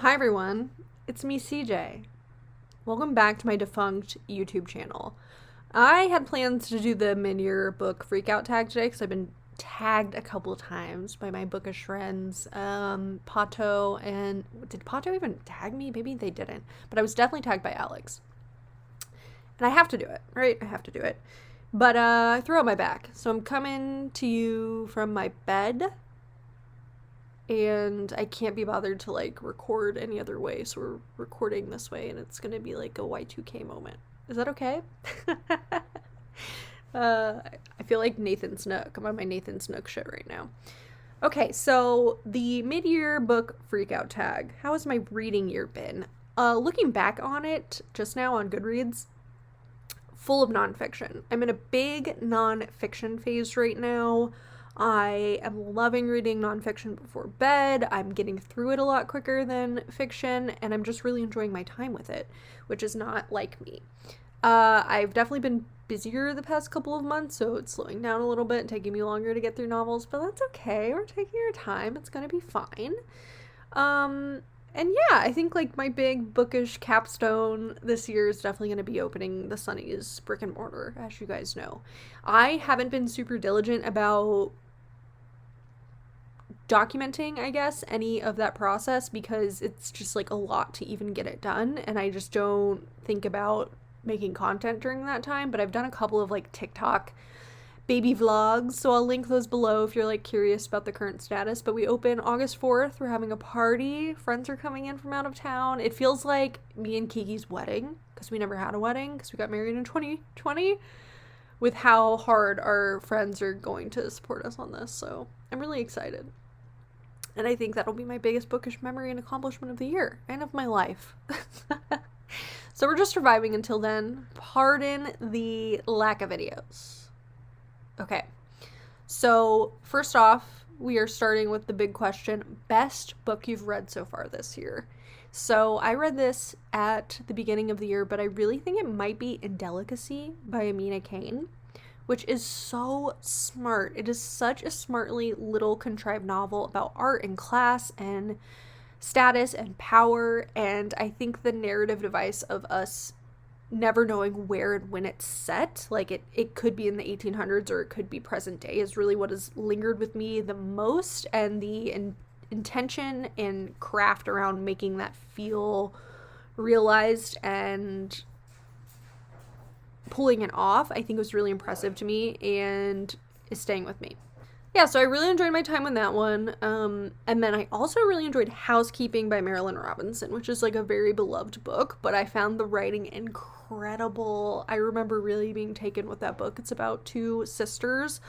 Hi everyone, it's me CJ. Welcome back to my defunct YouTube channel. I had plans to do the mid-year book freakout tag today because I've been tagged a couple of times by my bookish friends, Pato, and did Pato even tag me? Maybe they didn't, but I was definitely tagged by Alex. And I have to do it, right? I have to do it. But I threw out my back, so I'm coming to you from my bed. And I can't be bothered to record any other way, so we're recording this way, and it's gonna be like a Y2K moment. Is that okay? I feel like Nathan Snook. I'm on my Nathan Snook shit right now. Okay, so the mid-year book freakout tag. How has my reading year been? Looking back on it just now on Goodreads, full of nonfiction. I'm in a big nonfiction phase right now. I am loving reading nonfiction before bed. I'm getting through it a lot quicker than fiction, and I'm just really enjoying my time with it, which is not like me. I've definitely been busier the past couple of months, so it's slowing down a little bit and taking me longer to get through novels, but that's okay. We're taking our time. It's gonna be fine. And yeah, I think my big bookish capstone this year is definitely going to be opening the Sunny's brick and mortar, as you guys know. I haven't been super diligent about documenting, I guess, any of that process because it's just a lot to even get it done, and I just don't think about making content during that time. But I've done a couple of TikTok baby vlogs, so I'll link those below if you're curious about the current status. But we open August 4th. We're having a party. Friends are coming in from out of town. It feels like me and Kiki's wedding, because we never had a wedding because we got married in 2020, with how hard our friends are going to support us on this. So I'm really excited, and I think that'll be my biggest bookish memory and accomplishment of the year and of my life. So we're just surviving until then. Pardon the lack of videos. Okay, so first off, we are starting with the big question, best book you've read so far this year. So I read this at the beginning of the year, but I really think it might be Indelicacy by Amina Kane, which is so smart. It is such a smartly little contrived novel about art and class and status and power, and I think the narrative device of us never knowing where and when it's set, it could be in the 1800s or it could be present day, is really what has lingered with me the most, and the intention and craft around making that feel realized and pulling it off, I think was really impressive to me and is staying with me. Yeah, so I really enjoyed my time on that one. And then I also really enjoyed Housekeeping by Marilynne Robinson, which is a very beloved book, but I found the writing incredible. I remember really being taken with that book. It's about two sisters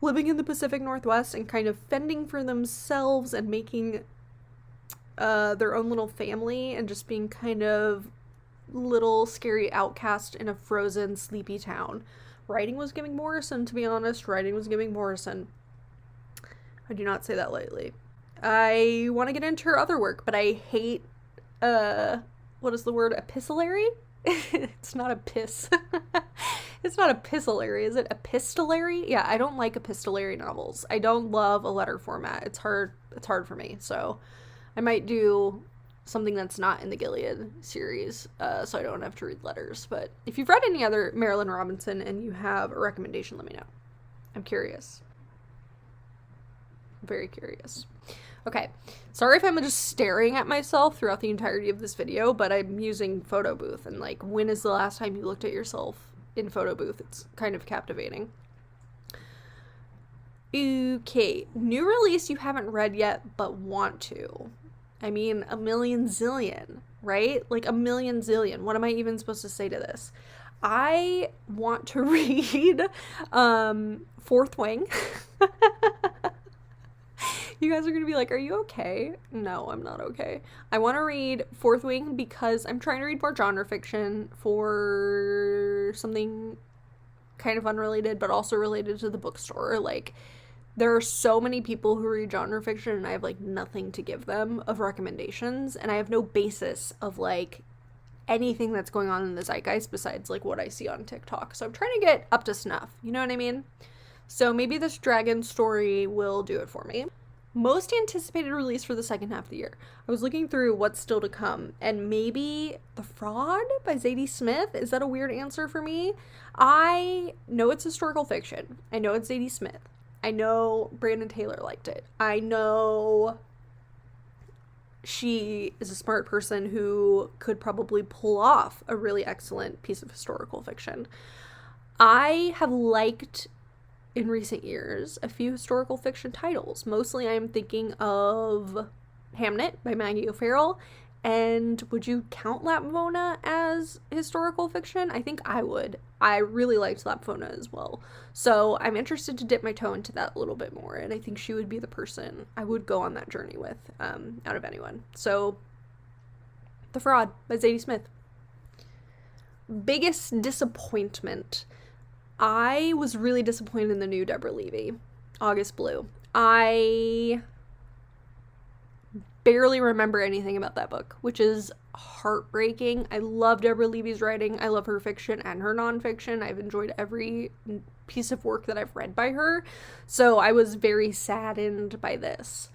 living in the Pacific Northwest and kind of fending for themselves and making their own little family and just being kind of little scary outcast in a frozen, sleepy town. Writing was giving Morrison, to be honest. Writing was giving Morrison. I do not say that lightly. I want to get into her other work, but I hate, what is the word? Epistolary? It's not a piss. It's not epistolary. Is it epistolary? Yeah, I don't like epistolary novels. I don't love a letter format. It's hard for me. So I might do something that's not in the Gilead series, so I don't have to read letters. But if you've read any other Marilynne Robinson and you have a recommendation, let me know. I'm curious. Very curious. Okay, sorry if I'm just staring at myself throughout the entirety of this video, but I'm using Photo Booth, and when is the last time you looked at yourself in Photo Booth? It's kind of captivating. Okay, new release you haven't read yet but want to. I mean, a million zillion, right? A million zillion. What am I even supposed to say to this? I want to read Fourth Wing. You guys are going to be like, are you okay? No, I'm not okay. I want to read Fourth Wing because I'm trying to read more genre fiction for something kind of unrelated, but also related to the bookstore. There are so many people who read genre fiction, and I have, nothing to give them of recommendations, and I have no basis of, anything that's going on in the zeitgeist besides, what I see on TikTok. So I'm trying to get up to snuff. You know what I mean? So maybe this dragon story will do it for me. Most anticipated release for the second half of the year. I was looking through what's still to come, and maybe The Fraud by Zadie Smith. Is that a weird answer for me? I know it's historical fiction. I know it's Zadie Smith. I know Brandon Taylor liked it. I know she is a smart person who could probably pull off a really excellent piece of historical fiction. I have liked, in recent years, a few historical fiction titles. Mostly I'm thinking of Hamnet by Maggie O'Farrell, and would you count Lapvona as historical fiction? I think I would. I really liked Lapvona as well. So I'm interested to dip my toe into that a little bit more, and I think she would be the person I would go on that journey with, out of anyone. So, The Fraud by Zadie Smith. Biggest disappointment. I was really disappointed in the new Deborah Levy, August Blue. I barely remember anything about that book, which is heartbreaking. I love Deborah Levy's writing. I love her fiction and her nonfiction. I've enjoyed every piece of work that I've read by her. So I was very saddened by this.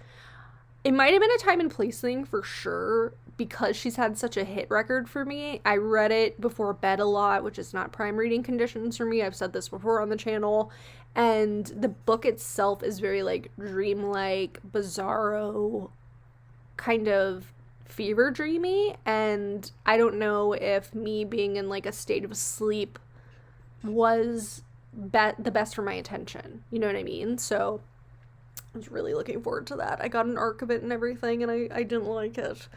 It might have been a time and place thing for sure, because she's had such a hit record for me. I read it before bed a lot, which is not prime reading conditions for me. I've said this before on the channel. And the book itself is very like dreamlike, bizarro, kind of fever dreamy. And I don't know if me being in like a state of sleep was the best for my attention. You know what I mean? So I was really looking forward to that. I got an arc of it and everything, and I didn't like it.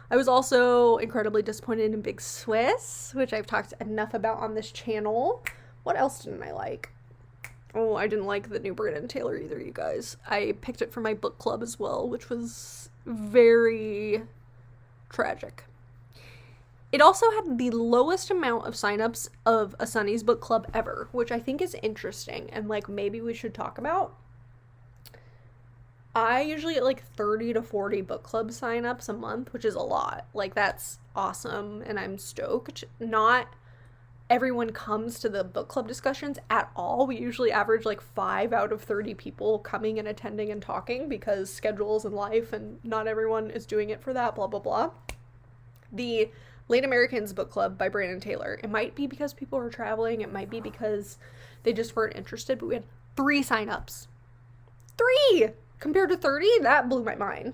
I was also incredibly disappointed in Big Swiss, which I've talked enough about on this channel. What else didn't I like? Oh, I didn't like the new Brandon Taylor either, you guys. I picked it for my book club as well, which was very tragic. It also had the lowest amount of signups of a Sunny's book club ever, which I think is interesting and like maybe we should talk about. I usually get like 30 to 40 book club signups a month, which is a lot. Like, that's awesome, and I'm stoked. Not everyone comes to the book club discussions at all. We usually average like 5 out of 30 people coming and attending and talking because schedules and life, and not everyone is doing it for that, blah, blah, blah. The Late Americans book club by Brandon Taylor. It might be because people are traveling. It might be because they just weren't interested, but we had 3 signups. 3! Compared to 30, that blew my mind.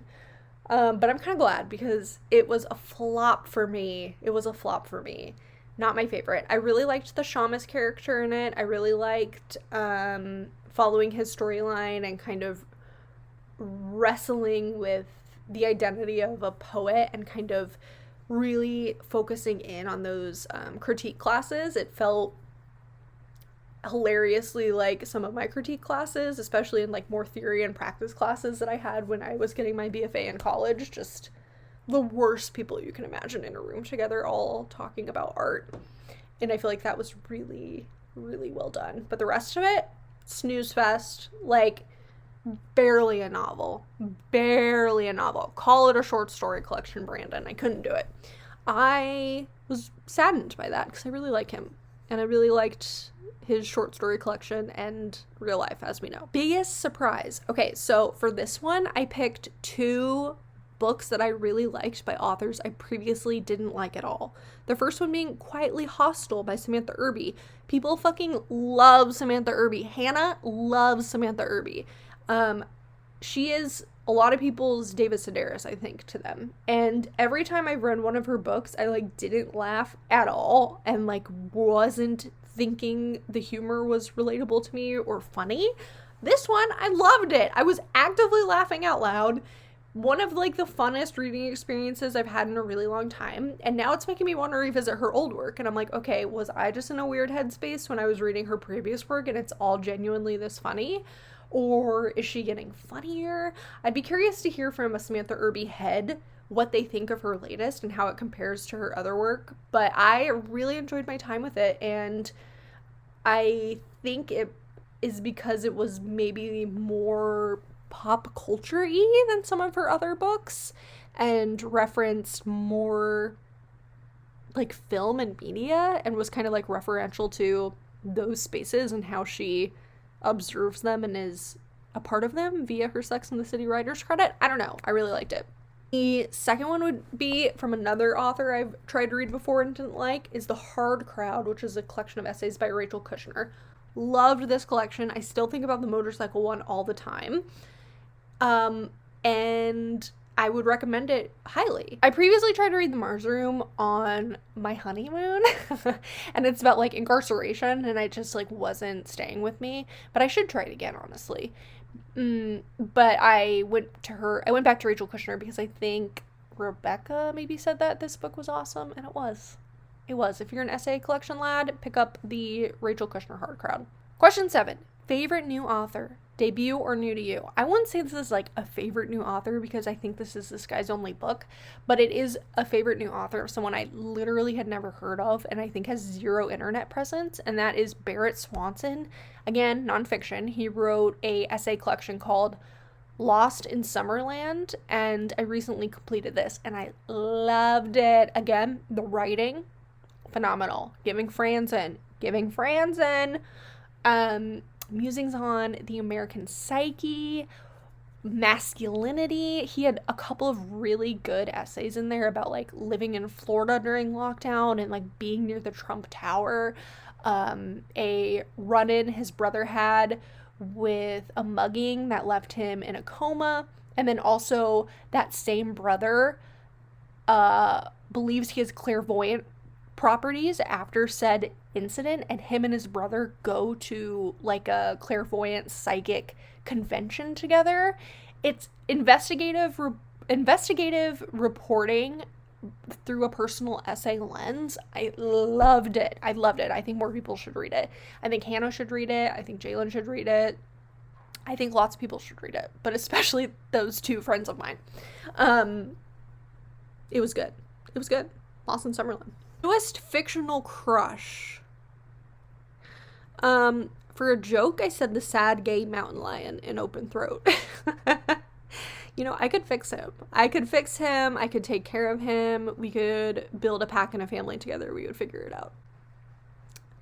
But I'm kind of glad because it was a flop for me. Not my favorite. I really liked the Shamus character in it. I really liked following his storyline and kind of wrestling with the identity of a poet and kind of really focusing in on those critique classes. It felt hilariously like some of my critique classes, especially in like more theory and practice classes that I had when I was getting my BFA in college. Just the worst people you can imagine in a room together, all talking about art. And I feel like that was really, really well done. But the rest of it, snooze fest. Like, barely a novel. Call it a short story collection, Brandon. I couldn't do it. I was saddened by that because I really like him. And I really liked his short story collection and real life, as we know. Biggest surprise. Okay, so for this one, I picked 2 books that I really liked by authors I previously didn't like at all. The first one being Quietly Hostile by Samantha Irby. People fucking love Samantha Irby. Hannah loves Samantha Irby. She is a lot of people's David Sedaris, I think, to them. And every time I've read one of her books, I like didn't laugh at all and like wasn't thinking the humor was relatable to me or funny. This one, I loved it. I was actively laughing out loud. One of like the funnest reading experiences I've had in a really long time. And now it's making me want to revisit her old work. And I'm like, okay, was I just in a weird headspace when I was reading her previous work and it's all genuinely this funny? Or is she getting funnier? I'd be curious to hear from a Samantha Irby head what they think of her latest and how it compares to her other work. But I really enjoyed my time with it, and I think it is because it was maybe more pop culture-y than some of her other books and referenced more like film and media and was kind of like referential to those spaces and how she observes them and is a part of them via her Sex and the City writer's credit. I don't know. I really liked it. The second one would be from another author I've tried to read before and didn't like, is The Hard Crowd, which is a collection of essays by Rachel Kushner. Loved this collection. I still think about the motorcycle one all the time. And I would recommend it highly. I previously tried to read The Mars Room on my honeymoon, and it's about like incarceration, and it just like wasn't staying with me, but I should try it again, honestly. But I went back to Rachel Kushner because I think Rebecca maybe said that this book was awesome, and it was. It was. If you're an essay collection lad, pick up the Rachel Kushner Hard Crowd. Question 7. Favorite new author? Debut or new to you? I wouldn't say this is like a favorite new author because I think this is this guy's only book, but it is a favorite new author, someone I literally had never heard of and I think has zero internet presence, and that is Barrett Swanson. Again, nonfiction. He wrote a essay collection called Lost in Summerland, and I recently completed this and I loved it. Again, the writing, phenomenal. Giving Franzen. Musings on the American psyche, masculinity. He had a couple of really good essays in there about like living in Florida during lockdown and like being near the Trump Tower. A run-in his brother had with a mugging that left him in a coma. And then also that same brother believes he has clairvoyant properties after said incident, and him and his brother go to like a clairvoyant psychic convention together. It's investigative reporting through a personal essay lens. I loved it. I think more people should read it. I think Hannah should read it. I think Jalen should read it. I think lots of people should read it, but especially those two friends of mine. It was good. Lost in Summerland. Newest fictional crush. For a joke, I said the sad gay mountain lion in Open Throat. You know, I could fix him. I could take care of him. We could build a pack and a family together. We would figure it out.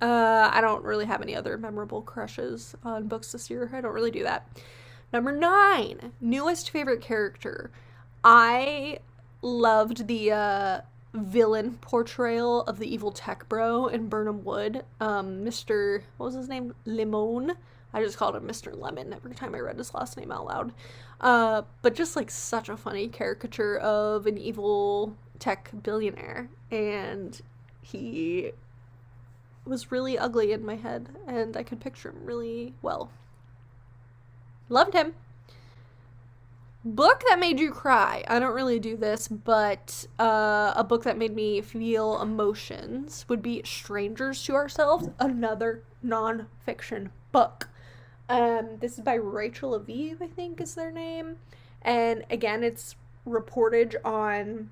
I don't really have any other memorable crushes on books this year. I don't really do that. Number 9, newest favorite character. I loved the villain portrayal of the evil tech bro in Burnham Wood. Mr. what was his name? Limon. I just called him Mr. Lemon every time I read his last name out loud. But just like such a funny caricature of an evil tech billionaire, and he was really ugly in my head, and I could picture him really well. Loved him. Book that made you cry. I don't really do this, but a book that made me feel emotions would be Strangers to Ourselves, another non-fiction book. This is by Rachel Aviv, I think is their name. And again, it's reportage on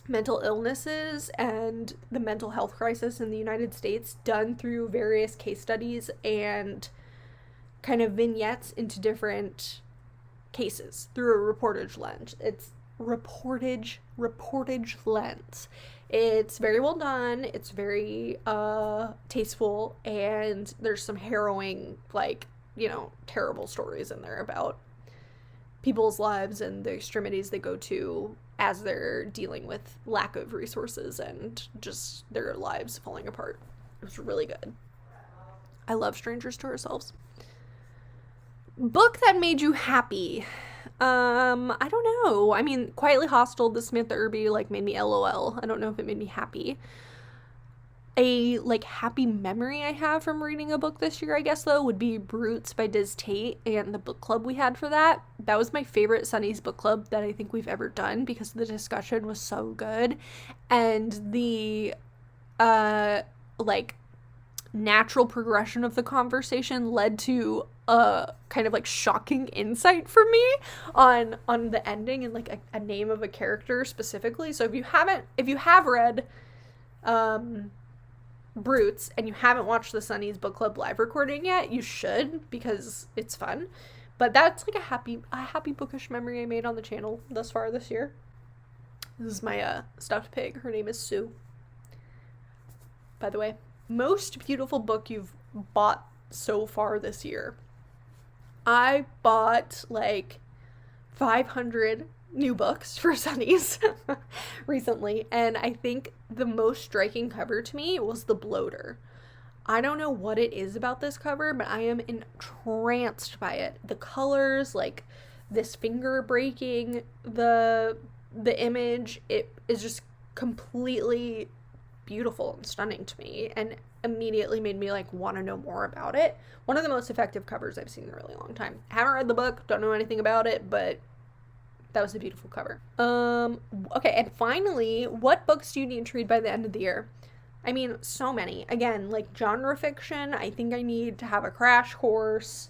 mental illnesses and the mental health crisis in the United States, done through various case studies and kind of vignettes into different cases through a reportage lens. It's reportage lens. It's very well done. It's very tasteful, and there's some harrowing, like, you know, terrible stories in there about people's lives and the extremities they go to as they're dealing with lack of resources and just their lives falling apart. It was really good. I love Strangers to Ourselves. Book that made you happy. I don't know. I mean, Quietly Hostile, The Samantha Irby, like, made me LOL. I don't know if it made me happy. A, like, happy memory I have from reading a book this year, I guess, though, would be Brutes by Diz Tate and the book club we had for that. That was my favorite Sunny's book club that I think we've ever done because the discussion was so good. And the, like, natural progression of the conversation led to a kind of like shocking insight for me on the ending and like a name of a character specifically. So if you have read Brutes and you haven't watched the Sunny's book club live recording yet, you should, because it's fun. But that's like a happy bookish memory I made on the channel thus far this year. This is my stuffed pig. Her name is Sue, by the way. Most beautiful book you've bought so far this year. I bought like 500 new books for Sunnies recently, and I think the most striking cover to me was The Bloater. I don't know what it is about this cover, but I am entranced by it. The colors, like this finger breaking the image, it is just completely beautiful and stunning to me, and immediately made me like want to know more about it. One of the most effective covers I've seen in a really long time. Haven't read the book, don't know anything about it, but that was a beautiful cover. Okay, and finally, what books do you need to read by the end of the year? I mean, so many. Again, like genre fiction, I think I need to have a crash course.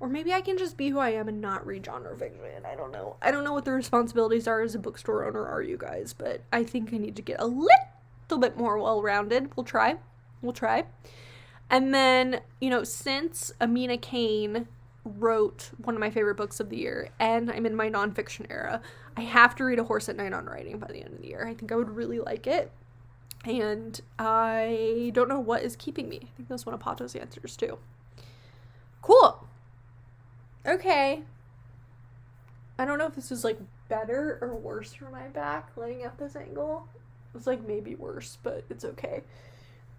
Or maybe I can just be who I am and not read genre fiction. I don't know. I don't know what the responsibilities are as a bookstore owner are, you guys, but I think I need to get a little bit more well-rounded. We'll try. And then, since Amina Kane wrote one of my favorite books of the year, and I'm in my nonfiction era, I have to read A Horse at Night on Writing by the end of the year. I think I would really like it. And I don't know what is keeping me. I think that's one of Pato's answers, too. Cool. Okay. I don't know if this is, like, better or worse for my back, laying at this angle. It's, like, maybe worse, but it's okay.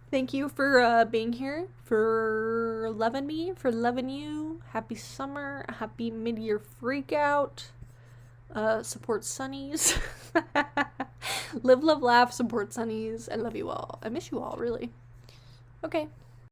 Thank you for being here, for loving me, for loving you. Happy summer. Happy mid-year freakout. Support Sunnies. Live, love, laugh, support Sunnies. I love you all. I miss you all, really. Okay.